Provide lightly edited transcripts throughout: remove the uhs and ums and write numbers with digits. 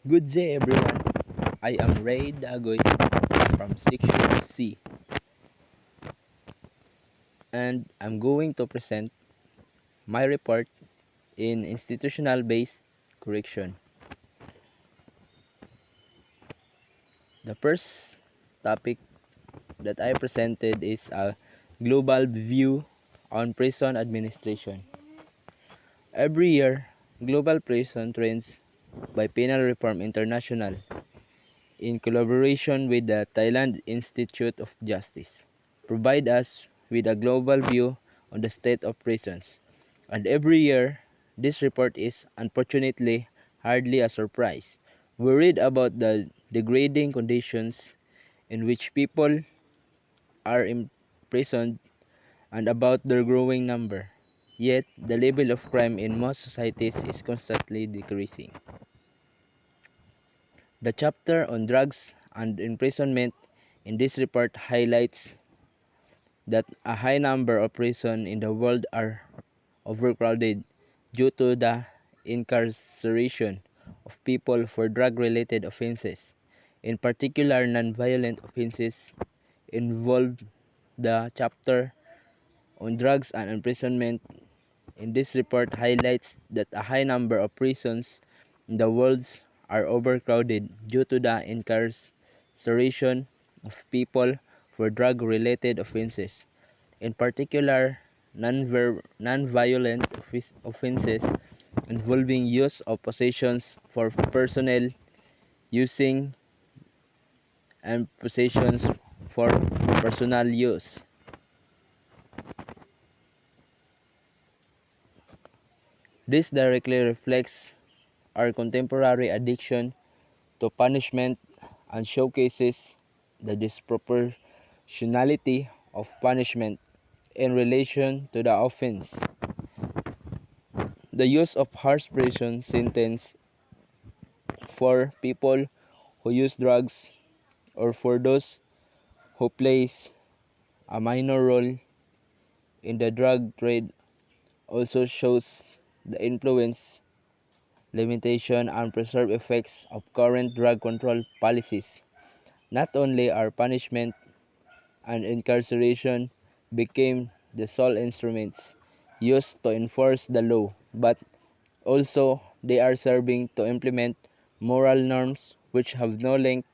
Good day everyone. I am Ray Dagoy from Section C and I'm going to present my report in institutional based correction. The first topic that I presented is a global view on prison administration. Every year, Global Prison Trends by Penal Reform International in collaboration with the Thailand Institute of Justice provide us with a global view on the state of prisons. And every year, this report is unfortunately hardly a surprise. We read about the degrading conditions in which people are imprisoned and about their growing number. Yet, the level of crime in most societies is constantly decreasing. The chapter on drugs and imprisonment in this report highlights that a high number of prisons in the world are overcrowded due to the incarceration of people for drug-related offenses. In particular, non-violent offenses involved. The chapter on drugs and imprisonment in this report highlights that a high number of prisons in the world are overcrowded due to the incarceration of people for drug-related offenses. In particular, non-violent offenses involving use of possessions for personnel using and possessions for personal use. This directly reflects our contemporary addiction to punishment and showcases the disproportionality of punishment in relation to the offense. The use of harsh prison sentence for people who use drugs or for those who plays a minor role in the drug trade also shows the influence, limitation, and preserve effects of current drug control policies. Not only are punishment and incarceration became the sole instruments used to enforce the law, but also they are serving to implement moral norms which have no link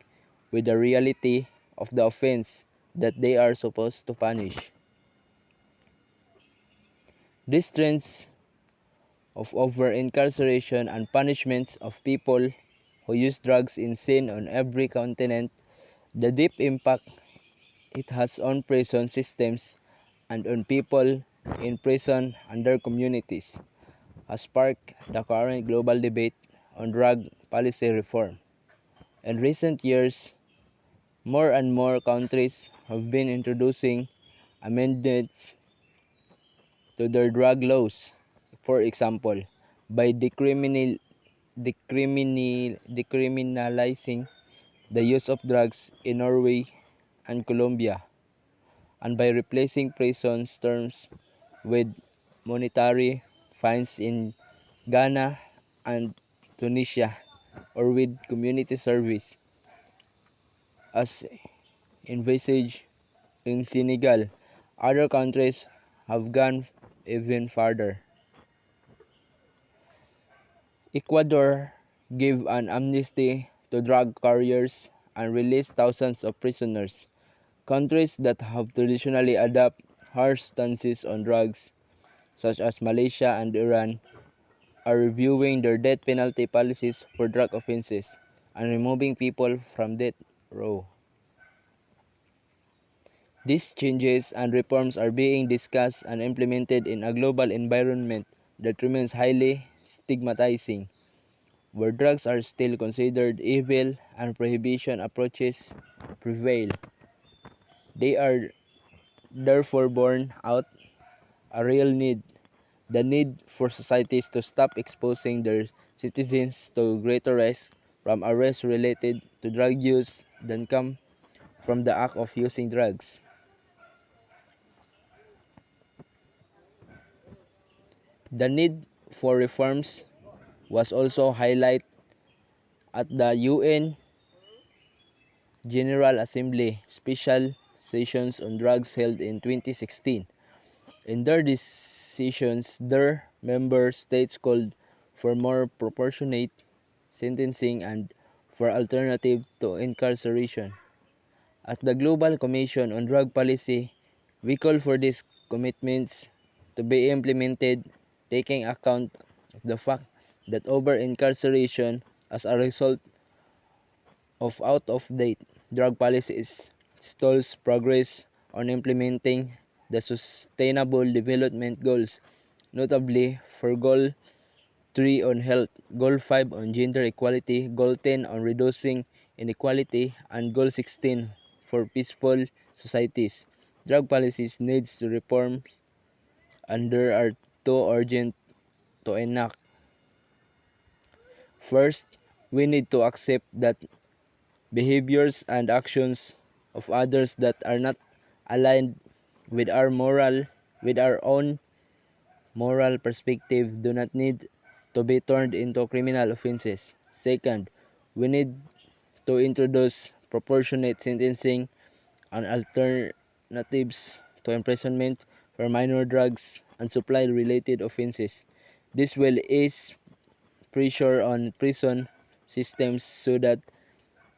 with the reality of the offense that they are supposed to punish. These trends of over-incarceration and punishments of people who use drugs is seen on every continent. The deep impact it has on prison systems and on people in prison and their communities has sparked the current global debate on drug policy reform. In recent years, more and more countries have been introducing amendments to their drug laws. For example, by decriminalizing the use of drugs in Norway and Colombia, and by replacing prison terms with monetary fines in Ghana and Tunisia, or with community service, as envisaged in Senegal. Other countries have gone even further. Ecuador gave an amnesty to drug carriers and released thousands of prisoners. Countries that have traditionally adopted harsh stances on drugs, such as Malaysia and Iran, are reviewing their death penalty policies for drug offenses and removing people from death row. These changes and reforms are being discussed and implemented in a global environment that remains highly stigmatizing, where drugs are still considered evil and prohibition approaches prevail. They are therefore borne out a real need, the need for societies to stop exposing their citizens to greater risk from arrests related to drug use than come from the act of using drugs. The need for reforms was also highlighted at the UN General Assembly special sessions on drugs held in 2016. In their decisions, their member states called for more proportionate sentencing and for alternative to incarceration. At the Global Commission on Drug Policy, we call for these commitments to be implemented, taking account of the fact that over-incarceration as a result of out-of-date drug policies stalls progress on implementing the Sustainable Development Goals, notably for Goal 3 on health, Goal 5 on gender equality, Goal 10 on reducing inequality, and Goal 16 for peaceful societies. Drug policies needs to reform and there are two urgent to enact. First, we need to accept that behaviors and actions of others that are not aligned with our own moral perspective do not need to be turned into criminal offenses. Second, we need to introduce proportionate sentencing and alternatives to imprisonment for minor drugs and supply related offenses. This will ease pressure on prison systems so that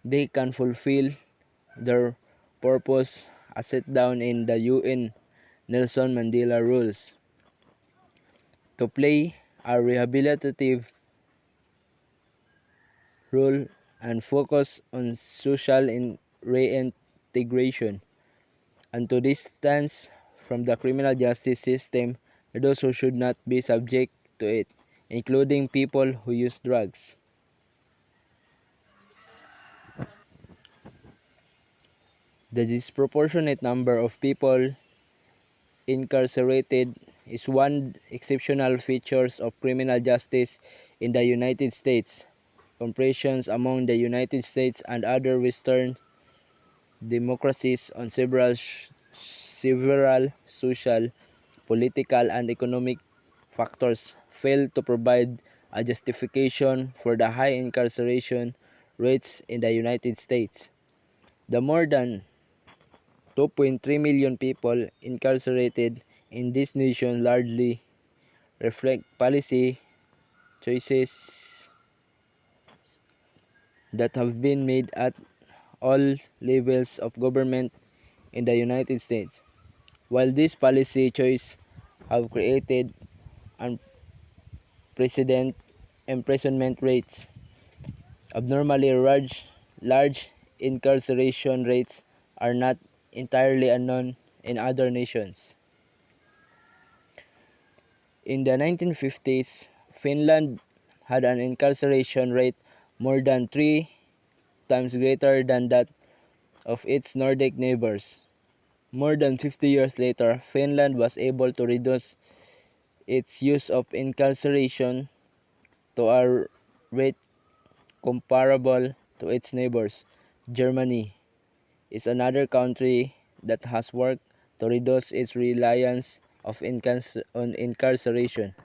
they can fulfill their purpose as set down in the UN Nelson Mandela rules to play a rehabilitative role and focus on social reintegration and to distance from the criminal justice system those who should not be subject to it, including people who use drugs. The disproportionate number of people incarcerated is one exceptional feature of criminal justice in the United States. Comparisons among the United States and other Western democracies on several social, political, and economic factors fail to provide a justification for the high incarceration rates in the United States. The more than 2.3 million people incarcerated in this nation largely reflect policy choices that have been made at all levels of government in the United States. While these policy choices have created unprecedented imprisonment rates, abnormally large incarceration rates are not entirely unknown in other nations. In the 1950s, Finland had an incarceration rate more than 3 times greater than that of its Nordic neighbors. More than 50 years later, Finland was able to reduce its use of incarceration to a rate comparable to its neighbors. Germany is another country that has worked to reduce its reliance on incarceration.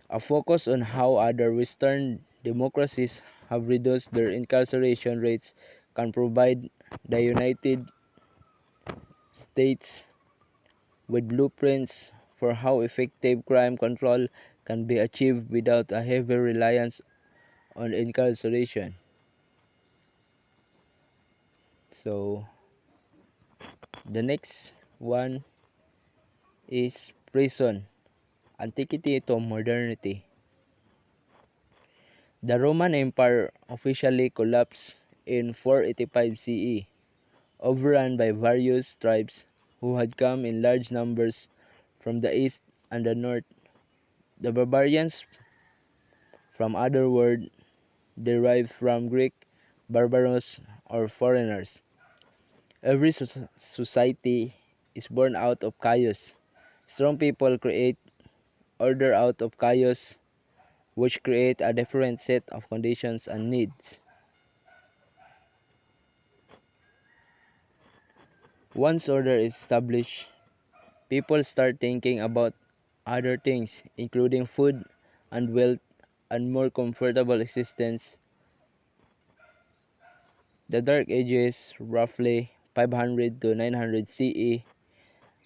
A focus on how other Western democracies have reduced their incarceration rates can provide the United States with blueprints for how effective crime control can be achieved without a heavy reliance on incarceration. So, the next one is prison, antiquity to modernity. The Roman Empire officially collapsed in 485 CE, overrun by various tribes who had come in large numbers from the east and the north. The barbarians from other world derived from Greek barbaros or foreigners. Every society is born out of chaos. Strong people create order out of chaos, which create a different set of conditions and needs. Once order is established, people start thinking about other things, including food and wealth and more comfortable existence. The Dark Ages, roughly 500 to 900 CE,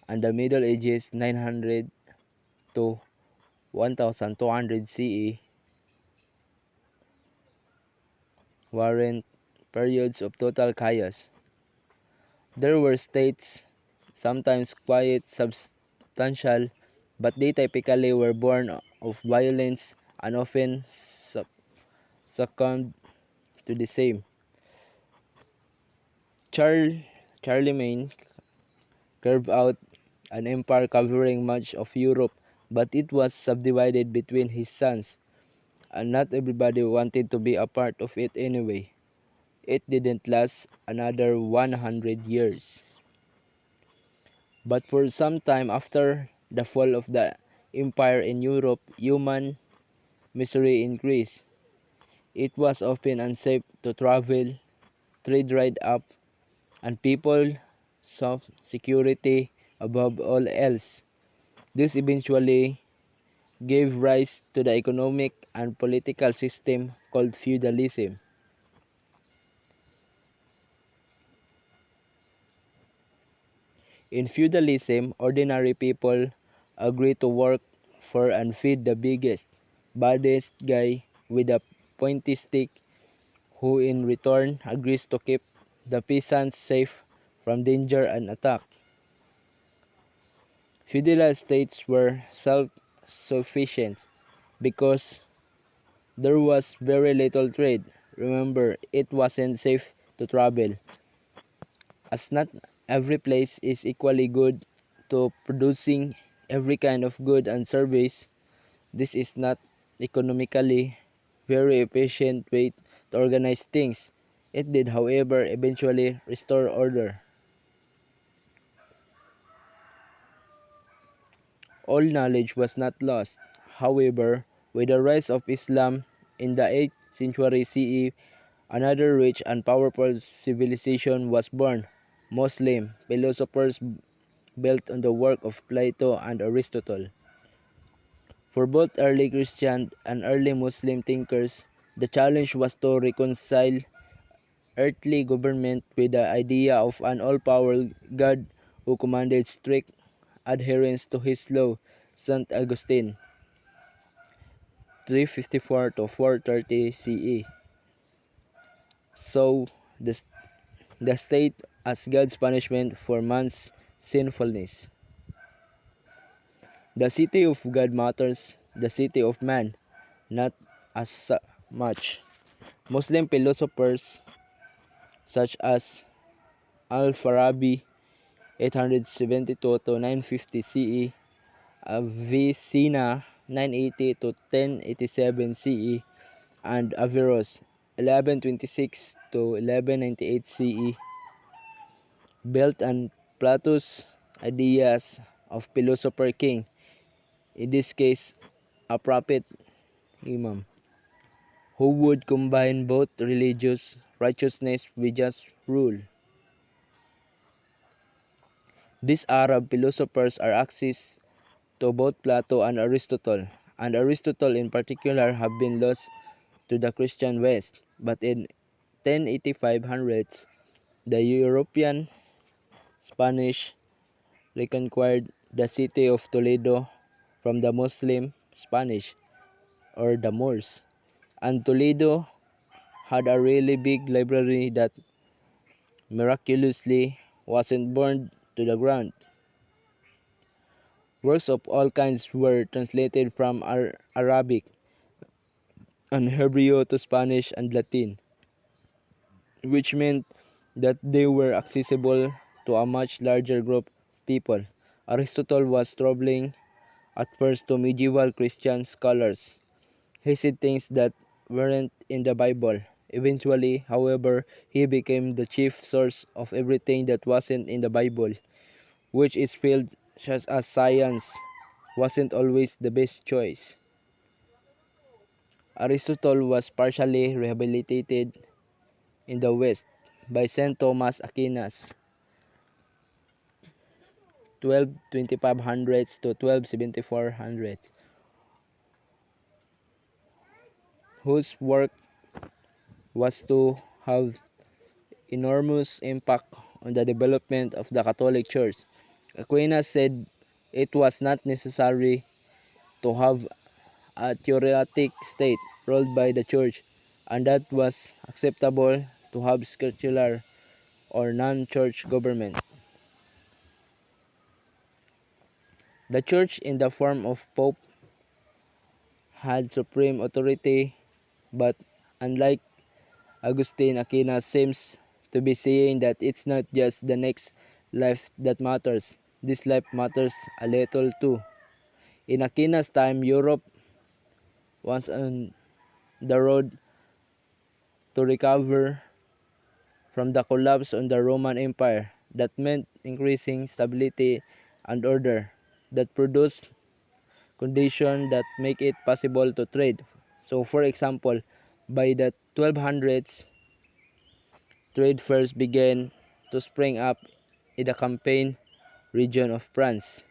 and the Middle Ages, 900 to 1200 CE, warrant periods of total chaos. There were states, sometimes quite substantial, but they typically were born of violence and often succumbed to the same. Charlemagne carved out an empire covering much of Europe, but it was subdivided between his sons, and not everybody wanted to be a part of it anyway. It didn't last another 100 years. But for some time after the fall of the empire in Europe, human misery increased. It was often unsafe to travel, trade dried up, and people sought security above all else. This eventually gave rise to the economic and political system called feudalism. In feudalism, ordinary people agree to work for and feed the biggest, baddest guy with a pointy stick, who in return agrees to keep the peasants safe from danger and attack. Feudal states were self-sufficient because there was very little trade. Remember, it wasn't safe to travel, as not every place is equally good to producing every kind of good and service. This is not economically very efficient way to organize things. It did, however, eventually restore order. All knowledge was not lost. However, with the rise of Islam in the 8th century CE, another rich and powerful civilization was born. Muslim philosophers built on the work of Plato and Aristotle. For both early Christian and early Muslim thinkers, the challenge was to reconcile earthly government with the idea of an all-powerful God who commanded strict adherence to his law. St. Augustine, 354 to 430 CE, saw the state as God's punishment for man's sinfulness. The city of God matters, the city of man, not as much. Muslim philosophers such as Al-Farabi, 872 to 950 CE, Avicenna, 980 to 1087 CE, and Averroes, 1126 to 1198 CE, built on Plato's ideas of philosopher king, in this case a prophet imam, who would combine both religious righteousness with just rule. These Arab philosophers are access to both Plato and Aristotle in particular have been lost to the Christian West. But in 1085 the European Spanish reconquered the city of Toledo from the Muslim Spanish or the Moors. And Toledo had a really big library that miraculously wasn't burned to the ground. Works of all kinds were translated from Arabic and Hebrew to Spanish and Latin, which meant that they were accessible to a much larger group of people. Aristotle was troubling at first to medieval Christian scholars. He said things that weren't in the Bible. Eventually, however, he became the chief source of everything that wasn't in the Bible, which is fields such as science wasn't always the best choice. Aristotle was partially rehabilitated in the West by Saint Thomas Aquinas, 1225 to 1274, whose work was to have enormous impact on the development of the Catholic Church. Aquinas said it was not necessary to have a theocratic state ruled by the church, and that was acceptable to have secular or non-church government. The church in the form of Pope had supreme authority, but unlike Augustine, Aquinas seems to be saying that it's not just the next life that matters. This life matters a little too. In Aquinas' time, Europe was on the road to recover from the collapse of the Roman Empire. That meant increasing stability and order that produced conditions that make it possible to trade. So for example, by the 1200s, trade fairs began to spring up in the Champagne region of France.